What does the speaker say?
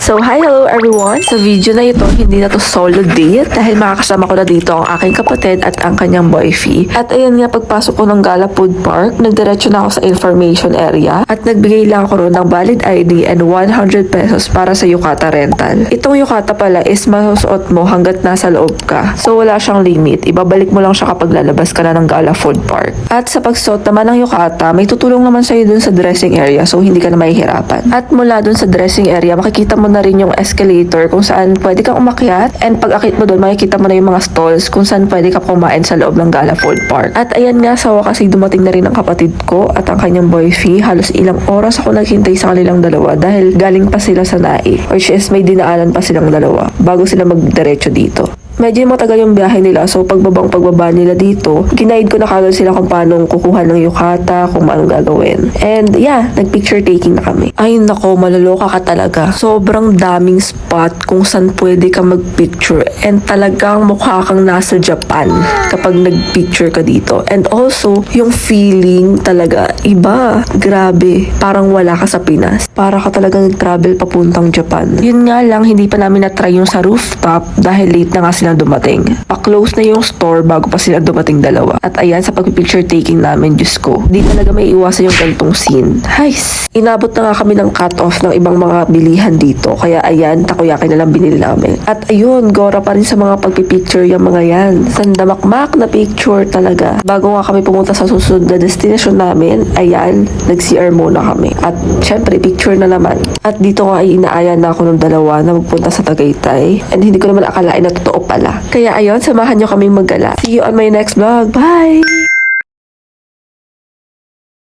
So, hi, hello everyone! Sa video na ito, hindi na to solo date dahil makakasama ko na dito ang aking kapatid at ang kanyang boyfie. At ayan nga, pagpasok ko ng Gala Food Park, nagdiretso na ako sa information area at nagbigay lang ako ron ng valid ID and 100 pesos para sa yukata rental. Itong yukata pala is masusuot mo hanggat nasa loob ka. So, wala siyang limit. Ibabalik mo lang siya kapag lalabas ka na ng Gala Food Park. At sa pagsuot naman ng yukata, may tutulong naman sa'yo dun sa dressing area so hindi ka na mahihirapan. At mula dun sa dressing area, makikita mo na rin yung escalator kung saan pwede kang umakyat, and pag akit mo doon makikita mo na yung mga stalls kung saan pwede ka kumain sa loob ng Gala Food Park. At ayan nga, sa wakas dumating na rin ang kapatid ko at ang kanyang boyfie. Halos ilang oras ako naghintay sa kanilang dalawa dahil galing pa sila sa Nai, or may dinaanan pa silang dalawa bago sila magdiretso dito. Medyo matagal yung biyahe nila, so pagbaba nila dito, ginaid ko na kagad sila kung paano kukuha ng yukata, kung paano gagawin. And yeah, nag-picture taking na kami. Ay nako, malaloka ka talaga. Sobrang daming spot kung saan pwede ka mag-picture, and talagang mukha kang nasa Japan kapag nag-picture ka dito. And also, yung feeling talaga, iba. Grabe, parang wala ka sa Pinas. Para ka talagang nag-travel papuntang Japan. Yun nga lang, hindi pa namin na-try yung sa rooftop dahil late na nga sila dumating. Pa-close na yung store bago pa sila dumating dalawa. At ayan, sa pag-picture taking namin, Diyos ko, di talaga may iwasan yung gantong scene. Hays! Inabot na nga kami ng cut-off ng ibang mga bilihan dito. Kaya ayan, takoyaki na lang binili namin. At ayun, gora pa rin sa mga pagpipicture yung mga yan. Sandamakmak na picture talaga. Bago nga kami pumunta sa susunod na destination namin, ayan, nag-CR muna kami. At syempre, picture na naman. At dito nga ay inaayan na ako ng dalawa na magpunta sa Tagaytay. And hindi ko naman akalain na totoo pala. Kaya ayun, samahan nyo kami maggala. See you on my next vlog. Bye!